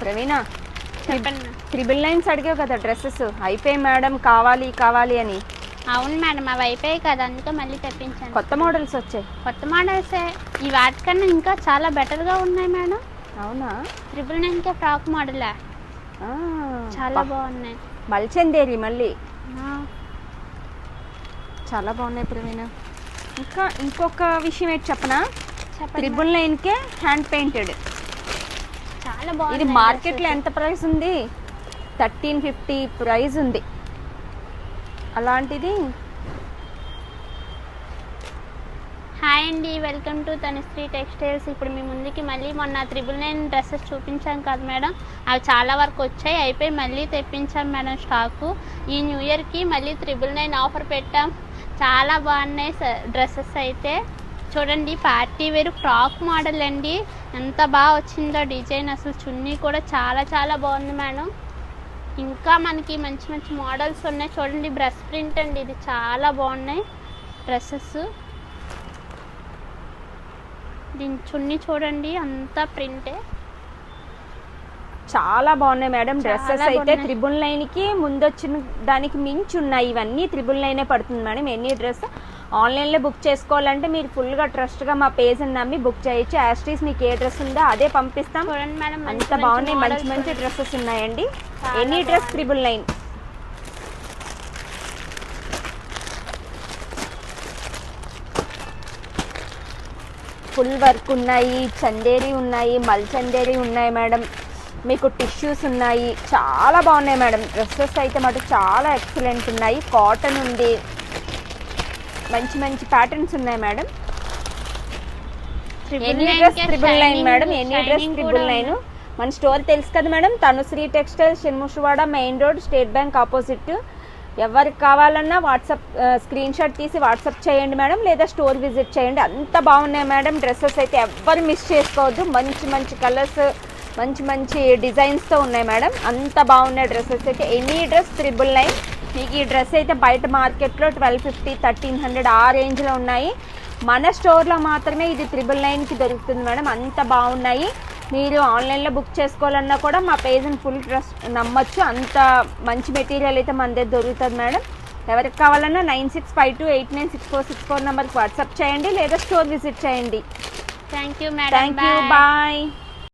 ప్రవీణ చెప్పండి. 999 అడిగావు కదా డ్రెస్సెస్ అయిపోయి మేడం కావాలి కావాలి అని. అవును మేడం, అవి అయిపోయాయి కదా, అందుకే మళ్ళీ తెప్పించాను. కొత్త మోడల్స్ వచ్చాయి. కొత్త మోడల్సే, ఈ వాటికన్నా ఇంకా చాలా బెటర్గా ఉన్నాయి మేడం. అవునా? 999కే ఫ్రాక్ మోడలే, చాలా బాగున్నాయి. మల్చందేరి మళ్ళీ చాలా బాగున్నాయి ప్రవీణ. ఇంకా ఇంకొక విషయం ఏంటి చెప్పనా, 999కే హ్యాండ్ పెయింటెడ్. చాలా బాగుంది. ఇది మార్కెట్లో ఎంత ప్రైస్ ఉంది? 1350 ప్రైస్ ఉంది. అలాంటిది. హాయ్ అండి, వెల్కమ్ టు తనుశ్రీ టెక్స్టైల్స్. ఇప్పుడు మీ ముందుకి మళ్ళీ మొన్న 999 డ్రెస్సెస్ చూపించాం కదా మేడం, అవి చాలా వరకు వచ్చాయి, అయిపోయి మళ్ళీ తెప్పించాం మేడం స్టాకు. ఈ న్యూ ఇయర్కి మళ్ళీ 999 ఆఫర్ పెట్టాం. చాలా బాగున్నాయి డ్రెస్సెస్ అయితే. చూడండి, పార్టీ వేర్ ఫ్రాక్ మోడల్ అండి, ఎంత బాగా వచ్చిందో డిజైన్. అసలు చున్నీ కూడా చాలా చాలా బాగుంది మేడం. ఇంకా మనకి మంచి మంచి మోడల్స్ ఉన్నాయి. చూడండి, బ్రష్ ప్రింట్ అండి, ఇది చాలా బాగున్నాయి డ్రెస్సెస్. దీని చున్నీ చూడండి, అంతా ప్రింటే, చాలా బాగున్నాయి మేడం డ్రెస్సెస్ అయితే. 999కి ముందు వచ్చిన దానికి మించి ఉన్నాయి. ఇవన్నీ 999 పడుతుంది మేడం. ఎన్ని డ్రెస్ ఆన్లైన్లో బుక్ చేసుకోవాలంటే మీరు ఫుల్గా ట్రస్ట్గా మా పేజ్ని నమ్మి బుక్ చేయొచ్చు. యాస్టీస్ మీకు ఏ డ్రెస్ ఉందో అదే పంపిస్తాం. చూడండి మేడం, అంత బాగున్నాయి, మంచి మంచి డ్రెస్సెస్ ఉన్నాయండి. Any dress 999. ఫుల్ వర్క్ ఉన్నాయి, చందేరి ఉన్నాయి, మల్చందేరి ఉన్నాయి మేడం. మీకు టిష్యూస్ ఉన్నాయి, చాలా బాగున్నాయి మేడం డ్రెస్సెస్ అయితే మటు చాలా ఎక్సలెంట్ ఉన్నాయి. కాటన్ ఉంది, మంచి మంచి ప్యాటర్న్స్ ఉన్నాయి madam. Any dress 999 madam, any dress 999. మన స్టోర్ తెలుసు కదా madam, Tanushree textiles, Shanmukhavada main road, state bank opposite. ఎవరికి కావాలన్నా వాట్సాప్ స్క్రీన్ షాట్ తీసి వాట్సాప్ చేయండి మేడం, లేదా స్టోర్ విజిట్ చేయండి. అంత బాగున్నాయి మేడం డ్రెస్సెస్ అయితే, ఎవ్వరు మిస్ చేసుకోవద్దు. మంచి మంచి కలర్స్, మంచి మంచి డిజైన్స్తో ఉన్నాయి మేడం. అంత బాగున్నాయి డ్రెస్సెస్ అయితే. Any dress 999. మీకు ఈ డ్రెస్ అయితే బయట మార్కెట్లో 1250, 1300 ఆ రేంజ్లో ఉన్నాయి. మన స్టోర్లో మాత్రమే ఇది 999కి దొరుకుతుంది మేడం. అంత బాగున్నాయి. మీరు ఆన్లైన్లో బుక్ చేసుకోవాలన్నా కూడా మా పేజ్ని ఫుల్ ట్రస్ట్ నమ్మచ్చు. అంత మంచి మెటీరియల్ అయితే మన దగ్గర దొరుకుతుంది మేడం. ఎవరికి కావాలన్నా 9652896464 నెంబర్కి వాట్సాప్ చేయండి, లేదా స్టోర్ విజిట్ చేయండి. Thank you madam, thank you, bye.